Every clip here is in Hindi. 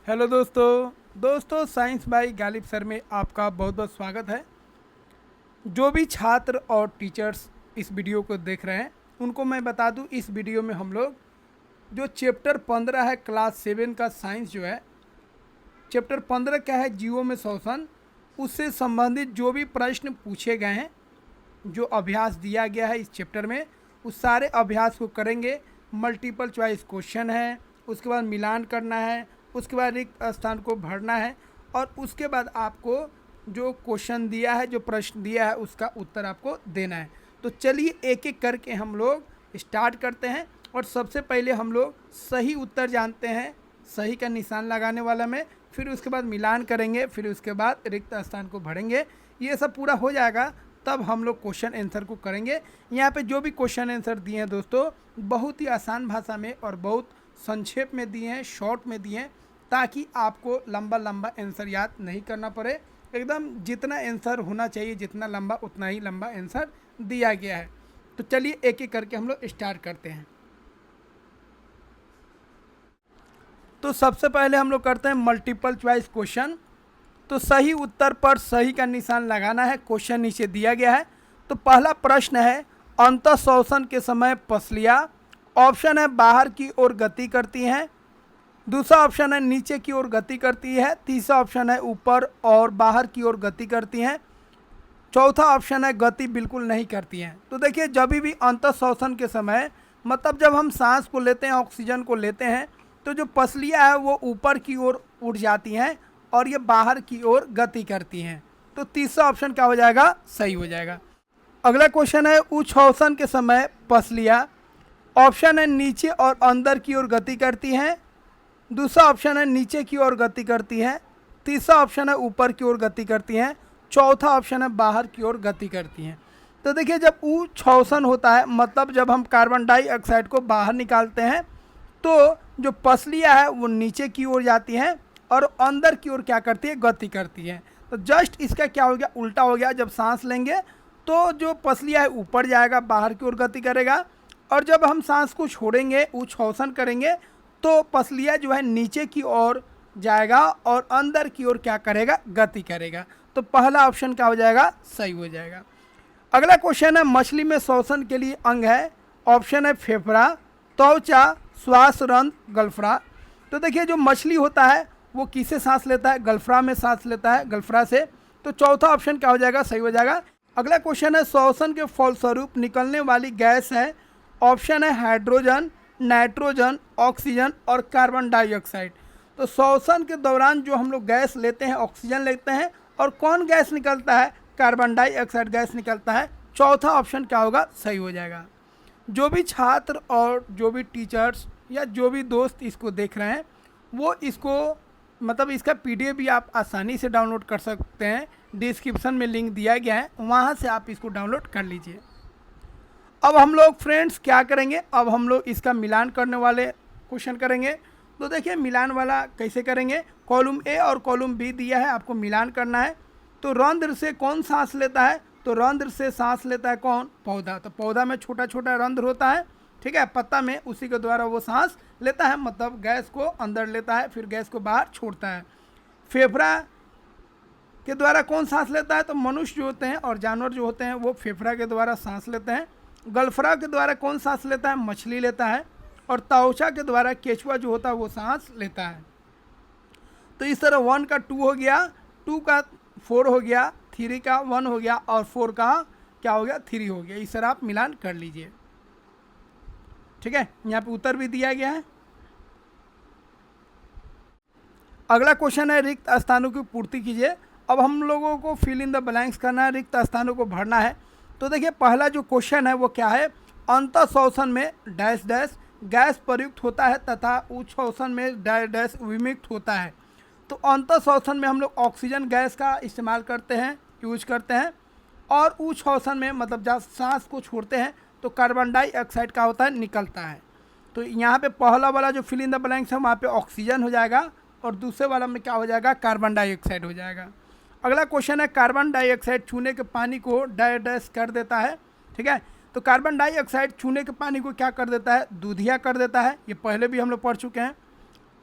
हेलो दोस्तों साइंस बाई गालिब सर में आपका बहुत बहुत स्वागत है। जो भी छात्र और टीचर्स इस वीडियो को देख रहे हैं उनको मैं बता दूं, इस वीडियो में हम लोग जो चैप्टर 15 है क्लास 7 का साइंस जो है, चैप्टर 15 क्या है, जीवों में श्वसन, उससे संबंधित जो भी प्रश्न पूछे गए हैं, जो अभ्यास दिया गया है इस चैप्टर में, उस सारे अभ्यास को करेंगे। मल्टीपल चॉइस क्वेश्चन है, उसके बाद मिलान करना है, उसके बाद रिक्त स्थान को भरना है और उसके बाद आपको जो क्वेश्चन दिया है, जो प्रश्न दिया है, उसका उत्तर आपको देना है। तो चलिए एक एक करके हम लोग स्टार्ट करते हैं। और सबसे पहले हम लोग सही उत्तर जानते हैं, सही का निशान लगाने वाला में, फिर उसके बाद मिलान करेंगे, फिर उसके बाद रिक्त स्थान को भरेंगे। ये सब पूरा हो जाएगा तब हम लोग क्वेश्चन आंसर को करेंगे। यहाँ पे जो भी क्वेश्चन आंसर दिए हैं दोस्तों, बहुत ही आसान भाषा में और बहुत संक्षेप में दिए हैं, शॉर्ट में दिए हैं, ताकि आपको लंबा लंबा आंसर याद नहीं करना पड़े। एकदम जितना आंसर होना चाहिए, जितना लंबा, उतना ही लंबा आंसर दिया गया है। तो चलिए एक एक करके हम लोग स्टार्ट करते हैं। तो सबसे पहले हम लोग करते हैं मल्टीपल चॉइस क्वेश्चन। तो सही उत्तर पर सही का निशान लगाना है। क्वेश्चन नीचे दिया गया है। तो पहला प्रश्न है, अंतः श्वसन के समय पसलियाँ, ऑप्शन है बाहर की ओर गति करती हैं, दूसरा ऑप्शन है नीचे की ओर गति करती है, तीसरा ऑप्शन है ऊपर और बाहर की ओर गति करती हैं, चौथा ऑप्शन है गति बिल्कुल नहीं करती हैं। तो देखिए, जब भी अंतः श्वसन के समय, मतलब जब हम सांस को लेते हैं, ऑक्सीजन को लेते हैं, तो जो पसलियाँ है वो ऊपर की ओर उठ जाती हैं और ये बाहर की ओर गति करती हैं। तो तीसरा ऑप्शन क्या हो जाएगा, सही हो जाएगा। अगला क्वेश्चन है, उच्छ्वसन के समय पसलियाँ, ऑप्शन है नीचे और अंदर की ओर गति करती हैं, दूसरा ऑप्शन है नीचे की ओर गति करती है, तीसरा ऑप्शन है ऊपर की ओर गति करती हैं, चौथा ऑप्शन है बाहर की ओर गति करती हैं। तो देखिए, जब उच्छ्वसन होता है, मतलब जब हम कार्बन डाइऑक्साइड को बाहर निकालते हैं, तो जो पसलियाँ है वो नीचे की ओर जाती हैं और अंदर की ओर क्या करती है, गति करती है। तो जस्ट इसका क्या हो गया, उल्टा हो गया। जब सांस लेंगे तो जो पसलियाँ है ऊपर जाएगा, बाहर की ओर गति करेगा, और जब हम सांस को छोड़ेंगे, उच्छ्वसन करेंगे, तो पसलियाँ जो है नीचे की ओर जाएगा और अंदर की ओर क्या करेगा, गति करेगा। तो पहला ऑप्शन क्या हो जाएगा, सही हो जाएगा। अगला क्वेश्चन है, मछली में श्वसन के लिए अंग है, ऑप्शन है फेफड़ा, त्वचा, श्वास रंध्र, गलफड़ा। तो देखिए, जो मछली होता है वो किससे सांस लेता है, गलफड़ा में सांस लेता है, गलफड़ा से। तो चौथा ऑप्शन क्या हो जाएगा, सही हो जाएगा। अगला क्वेश्चन है, श्वसन के फलस्वरूप निकलने वाली गैस है, ऑप्शन है हाइड्रोजन, नाइट्रोजन, ऑक्सीजन और कार्बन डाइऑक्साइड। तो श्वसन के दौरान जो हम लोग गैस लेते हैं, ऑक्सीजन लेते हैं, और कौन गैस निकलता है, कार्बन डाइऑक्साइड गैस निकलता है। चौथा ऑप्शन क्या होगा, सही हो जाएगा। जो भी छात्र और जो भी टीचर्स या जो भी दोस्त इसको देख रहे हैं, वो इसको, मतलब इसका PDF भी आप आसानी से डाउनलोड कर सकते हैं। डिस्क्रिप्शन में लिंक दिया गया है, वहाँ से आप इसको डाउनलोड कर लीजिए। अब हम लोग फ्रेंड्स क्या करेंगे, अब हम लोग इसका मिलान करने वाले क्वेश्चन करेंगे। तो देखिए, मिलान वाला कैसे करेंगे, कॉलम A और कॉलम B दिया है, आपको मिलान करना है। तो रंध्र से कौन सांस लेता है, तो रंध्र से सांस लेता है कौन, पौधा। तो पौधा में छोटा छोटा रंध्र होता है, ठीक है, पत्ता में, उसी के द्वारा वो सांस लेता है, मतलब गैस को अंदर लेता है, फिर गैस को बाहर छोड़ता है। फेफड़ा के द्वारा कौन सांस लेता है, तो मनुष्य जो होते हैं और जानवर जो होते हैं वो फेफड़ा के द्वारा सांस लेते हैं। गलफड़ा के द्वारा कौन सांस लेता है, मछली लेता है। और त्वचा के द्वारा केचुआ जो होता है वो सांस लेता है। तो इस तरह 1 का 2 हो गया, 2 का 4 हो गया, 3 का 1 हो गया और 4 का क्या हो गया, 3 हो गया। इस तरह आप मिलान कर लीजिए, ठीक है। यहाँ पे उत्तर भी दिया गया है। अगला क्वेश्चन है, रिक्त स्थानों की पूर्ति कीजिए। अब हम लोगों को फिल इन द ब्लैंक्स करना है, रिक्त स्थानों को भरना है। तो देखिए, पहला जो क्वेश्चन है वो क्या है, अंतः श्वसन में डैश डैश गैस प्रयुक्त होता है तथा उच्छ्वसन में डैश डैश विमुक्त होता है। तो अंतः श्वसन में हम लोग ऑक्सीजन गैस का इस्तेमाल करते हैं, यूज करते हैं, और उच्छ्वसन में मतलब जब सांस को छोड़ते हैं तो कार्बन डाइऑक्साइड का होता है, निकलता है। तो यहाँ पे पहला वाला जो फिल इन द ब्लैंक्स है वहाँ पे ऑक्सीजन हो जाएगा और दूसरे वाला में क्या हो जाएगा, कार्बन डाइऑक्साइड हो जाएगा। अगला क्वेश्चन है, कार्बन डाइऑक्साइड छूने के पानी को डैश डैश कर देता है, ठीक है। तो कार्बन डाइऑक्साइड छूने के पानी को क्या कर देता है, दूधिया कर देता है। ये पहले भी हम लोग पढ़ चुके हैं।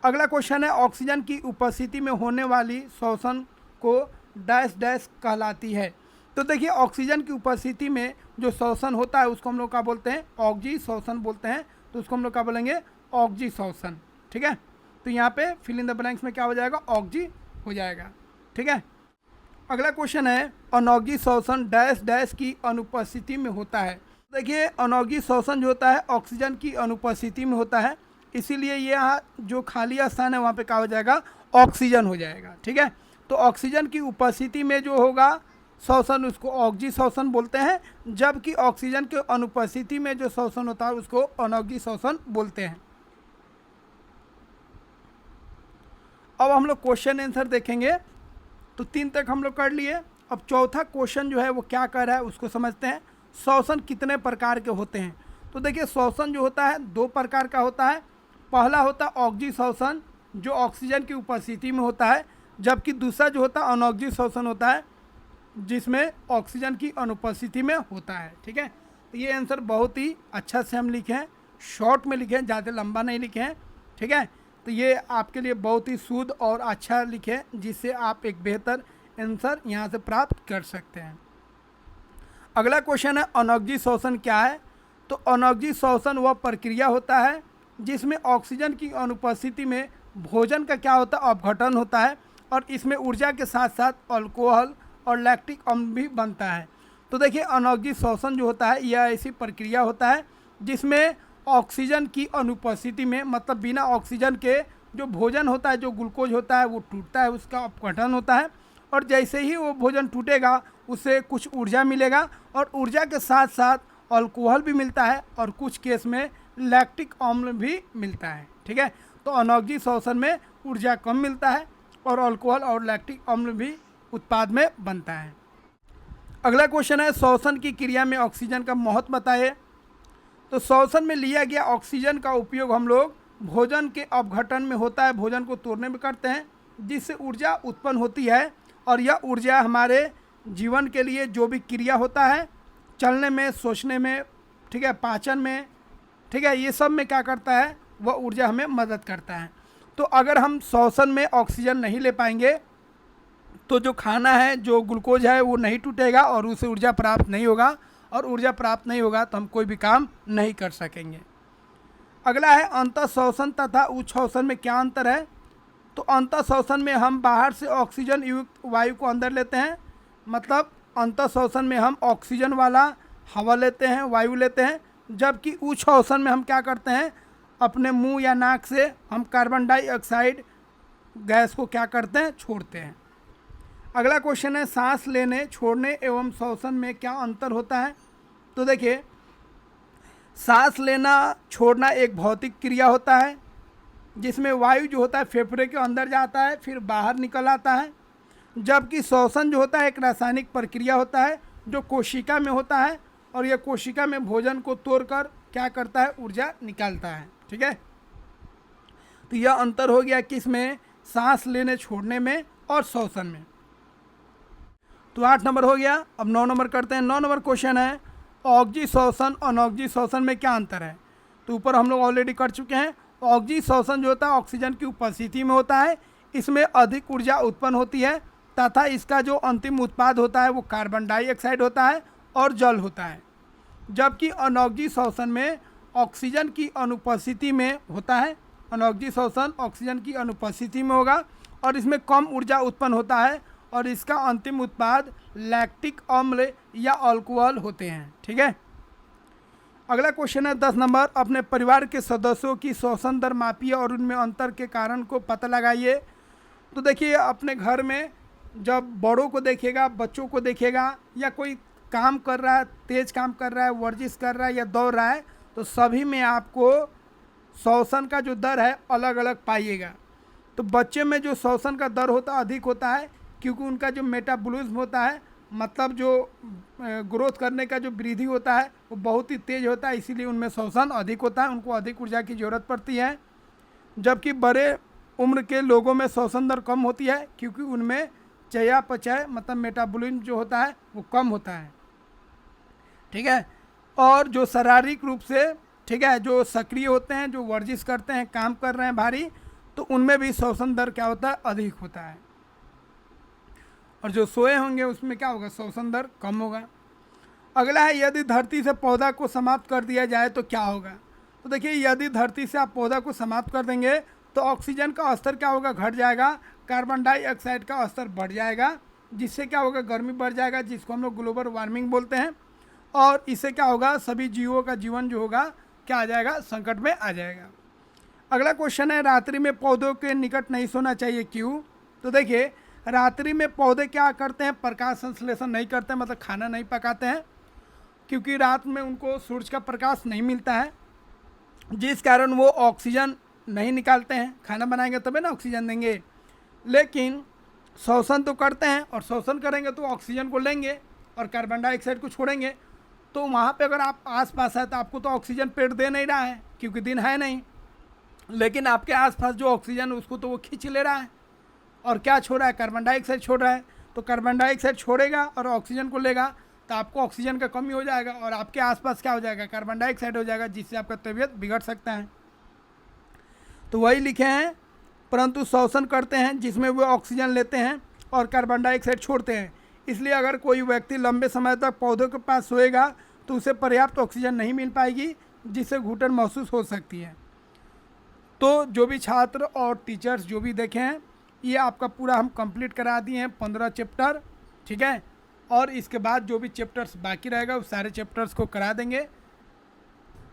अगला क्वेश्चन है ऑक्सीजन की उपस्थिति में होने वाली श्वसन को डैश डैश कहलाती है। तो देखिए ऑक्सीजन की उपस्थिति में जो श्वसन होता है उसको हम लोग क्या बोलते हैं, ऑक्जी श्वसन बोलते हैं। तो उसको हम लोग क्या बोलेंगे, ऑक्जी श्वसन। ठीक है, तो यहाँ पे फिल इन द ब्लैंक्स में क्या हो जाएगा, ऑक्जी हो जाएगा। ठीक है, अगला क्वेश्चन है अनौगी श्वसन डैश डैश की अनुपस्थिति में होता है। देखिए अनौगी श्वसन जो होता है ऑक्सीजन की अनुपस्थिति में होता है, इसीलिए ये यहाँ जो खाली स्थान है वहाँ पे क्या हो जाएगा, ऑक्सीजन हो जाएगा। ठीक है, तो ऑक्सीजन की उपस्थिति में जो होगा श्वसन उसको ऑक्जी श्वसन बोलते हैं, जबकि ऑक्सीजन के अनुपस्थिति में जो श्वसन होता है उसको अनौगी श्वसन बोलते हैं। अब हम लोग क्वेश्चन आंसर देखेंगे। तो 3 तक हम लोग कर लिए। अब चौथा क्वेश्चन जो है वो क्या कर रहा है उसको समझते हैं। श्वसन कितने प्रकार के होते हैं। तो देखिए श्वसन जो होता है 2 प्रकार का होता है। पहला होता है ऑक्जी श्वसन जो ऑक्सीजन की उपस्थिति में होता है, जबकि दूसरा जो होता है अनौक्जी श्वसन होता है जिसमें ऑक्सीजन की अनुपस्थिति में होता है। ठीक है, तो ये आंसर बहुत ही अच्छा से हम लिखे हैं, शॉर्ट में लिखे हैं, ज़्यादा लंबा नहीं लिखे हैं। ठीक है, तो ये आपके लिए बहुत ही शुद्ध और अच्छा लिखे हैं जिससे आप एक बेहतर आंसर यहाँ से प्राप्त कर सकते हैं। अगला क्वेश्चन है अनौक्जी श्वसन क्या है। तो अनौक्जी श्वसन वह प्रक्रिया होता है जिसमें ऑक्सीजन की अनुपस्थिति में भोजन का क्या होता है, अपघटन होता है, और इसमें ऊर्जा के साथ साथ अल्कोहल और लैक्टिक अम्ल भी बनता है। तो देखिए अनौक्जी श्वसन जो होता है यह ऐसी प्रक्रिया होता है जिसमें ऑक्सीजन की अनुपस्थिति में, मतलब बिना ऑक्सीजन के जो भोजन होता है, जो ग्लूकोज होता है वो टूटता है, उसका अपघटन होता है, और जैसे ही वो भोजन टूटेगा उससे कुछ ऊर्जा मिलेगा, और ऊर्जा के साथ साथ अल्कोहल भी मिलता है, और कुछ केस में लैक्टिक अम्ल भी मिलता है। ठीक है, तो अनौक्जी श्वसन में ऊर्जा कम मिलता है और अल्कोहल और लैक्टिक अम्ल भी उत्पाद में बनता है। अगला क्वेश्चन है श्वसन की क्रिया में ऑक्सीजन का महत्व बताइए। तो श्वसन में लिया गया ऑक्सीजन का उपयोग हम लोग भोजन के अपघटन में होता है, भोजन को तोड़ने में करते हैं, जिससे ऊर्जा उत्पन्न होती है, और यह ऊर्जा हमारे जीवन के लिए जो भी क्रिया होता है, चलने में, सोचने में, ठीक है, पाचन में, ठीक है, ये सब में क्या करता है, वह ऊर्जा हमें मदद करता है। तो अगर हम श्वसन में ऑक्सीजन नहीं ले पाएंगे तो जो खाना है, जो ग्लूकोज है वो नहीं टूटेगा और उससे ऊर्जा प्राप्त नहीं होगा, और ऊर्जा प्राप्त नहीं होगा तो हम कोई भी काम नहीं कर सकेंगे। अगला है अंतः श्वसन तथा उच्च श्वसन में क्या अंतर है। तो अंतः श्वसन में हम बाहर से ऑक्सीजन युक्त वायु को अंदर लेते हैं, मतलब अंतः श्वसन में हम ऑक्सीजन वाला हवा लेते हैं, वायु लेते हैं, जबकि उच्च श्वसन में हम क्या करते हैं, अपने मुंह या नाक से हम कार्बन डाइऑक्साइड गैस को क्या करते हैं, छोड़ते हैं। अगला क्वेश्चन है सांस लेने, छोड़ने एवं श्वसन में क्या अंतर होता है। तो देखिए सांस लेना छोड़ना एक भौतिक क्रिया होता है जिसमें वायु जो होता है फेफड़े के अंदर जाता है फिर बाहर निकल आता है, जबकि श्वसन जो होता है एक रासायनिक प्रक्रिया होता है जो कोशिका में होता है, और यह कोशिका में भोजन को तोड़कर क्या करता है, ऊर्जा निकालता है। ठीक है, तो यह अंतर हो गया किस में, सांस लेने छोड़ने में और श्वसन में। तो 8 नंबर हो गया। अब 9 नंबर करते हैं। 9 नंबर क्वेश्चन है ऑक्जी श्वसन अनौक्जी श्वसन में क्या अंतर है। तो ऊपर हम लोग ऑलरेडी कर चुके हैं। ऑक्जी श्वसन जो होता है ऑक्सीजन की उपस्थिति में होता है, इसमें अधिक ऊर्जा उत्पन्न होती है तथा इसका जो अंतिम उत्पाद होता है वो कार्बन डाइऑक्साइड होता है और जल होता है, जबकि अनौक्जी श्वसन में ऑक्सीजन की अनुपस्थिति में होता है। अनौक्जी श्वसन ऑक्सीजन की अनुपस्थिति में होगा और इसमें कम ऊर्जा उत्पन्न होता है, और इसका अंतिम उत्पाद लैक्टिक अम्ल या अल्कोहल होते हैं। ठीक है, अगला क्वेश्चन है 10 नंबर, अपने परिवार के सदस्यों की श्वसन दर मापिए और उनमें अंतर के कारण को पता लगाइए। तो देखिए अपने घर में जब बड़ों को देखेगा, बच्चों को देखेगा, या कोई काम कर रहा है, तेज काम कर रहा है, वर्जिश कर रहा है या दौड़ रहा है, तो सभी में आपको श्वसन का जो दर है अलग अलग पाइएगा। तो बच्चे में जो श्वसन का दर होता है अधिक होता है क्योंकि उनका जो मेटाबॉलिज्म होता है, मतलब जो ग्रोथ करने का जो वृद्धि होता है वो बहुत ही तेज़ होता है, इसीलिए उनमें श्वसन अधिक होता है, उनको अधिक ऊर्जा की ज़रूरत पड़ती है। जबकि बड़े उम्र के लोगों में श्वसन दर कम होती है क्योंकि उनमें चयापचय मतलब मेटाबॉलिज्म जो होता है वो कम होता है। ठीक है, और जो शारीरिक रूप से, ठीक है, जो सक्रिय होते हैं, जो वर्जिश करते हैं, काम कर रहे हैं भारी, तो उनमें भी श्वसन दर क्या होता है, अधिक होता है। और जो सोए होंगे उसमें क्या होगा, श्वसन दर कम होगा। अगला है यदि धरती से पौधा को समाप्त कर दिया जाए तो क्या होगा। तो देखिए यदि धरती से आप पौधा को समाप्त कर देंगे तो ऑक्सीजन का स्तर क्या होगा, घट जाएगा, कार्बन डाइऑक्साइड का स्तर बढ़ जाएगा, जिससे क्या होगा, गर्मी बढ़ जाएगा, जिसको हम लोग ग्लोबल वार्मिंग बोलते हैं। और इससे क्या होगा, सभी जीवों का जीवन जो होगा क्या आ जाएगा, संकट में आ जाएगा। अगला क्वेश्चन है रात्रि में पौधों के निकट नहीं सोना चाहिए, क्यों। तो देखिए रात्रि में पौधे क्या करते हैं, प्रकाश संश्लेषण नहीं करते हैं, मतलब खाना नहीं पकाते हैं, क्योंकि रात में उनको सूरज का प्रकाश नहीं मिलता है, जिस कारण वो ऑक्सीजन नहीं निकालते हैं। खाना बनाएंगे तभी ना ऑक्सीजन देंगे, लेकिन श्वसन तो करते हैं, और श्वसन करेंगे तो ऑक्सीजन को लेंगे और कार्बन डाइऑक्साइड को छोड़ेंगे। तो वहाँ पे अगर आप आसपास है तो आपको तो ऑक्सीजन पेड़ दे नहीं रहा है, क्योंकि दिन है नहीं, लेकिन आपके आसपास जो ऑक्सीजन उसको तो वो खींच ले रहा है, और क्या छोड़ रहा है, कार्बन डाइऑक्साइड छोड़ रहा है। तो कार्बन डाइऑक्साइड छोड़ेगा और ऑक्सीजन को लेगा, तो आपको ऑक्सीजन का कमी हो जाएगा, और आपके आसपास क्या हो जाएगा, कार्बन डाइऑक्साइड हो जाएगा, जिससे आपका तबीयत बिगड़ सकता है। तो वही लिखे हैं, परंतु श्वसन करते हैं जिसमें वे ऑक्सीजन लेते हैं और कार्बन डाइऑक्साइड छोड़ते हैं। इसलिए अगर कोई व्यक्ति लंबे समय तक पौधों के पास सोएगा तो उसे पर्याप्त ऑक्सीजन नहीं मिल पाएगी, जिससे घुटन महसूस हो सकती है। तो जो भी छात्र और टीचर्स जो भी देखे हैं, ये आपका पूरा हम कंप्लीट करा दिए हैं 15 चैप्टर, ठीक है। और इसके बाद जो भी चैप्टर्स बाकी रहेगा उस सारे चैप्टर्स को करा देंगे,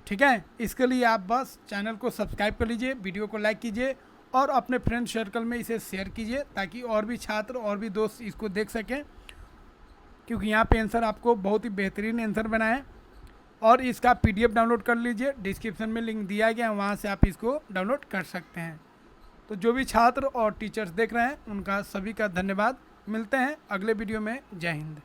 ठीक है। इसके लिए आप बस चैनल को सब्सक्राइब कर लीजिए, वीडियो को लाइक कीजिए और अपने फ्रेंड सर्कल में इसे शेयर कीजिए, ताकि और भी छात्र और भी दोस्त इसको देख सकें, क्योंकि यहाँ पे आंसर आपको बहुत ही बेहतरीन आंसर बना है। और इसका PDF डाउनलोड कर लीजिए, डिस्क्रिप्शन में लिंक दिया गया है, वहाँ से आप इसको डाउनलोड कर सकते हैं। तो जो भी छात्र और टीचर्स देख रहे हैं उनका सभी का धन्यवाद। मिलते हैं अगले वीडियो में। जय हिंद।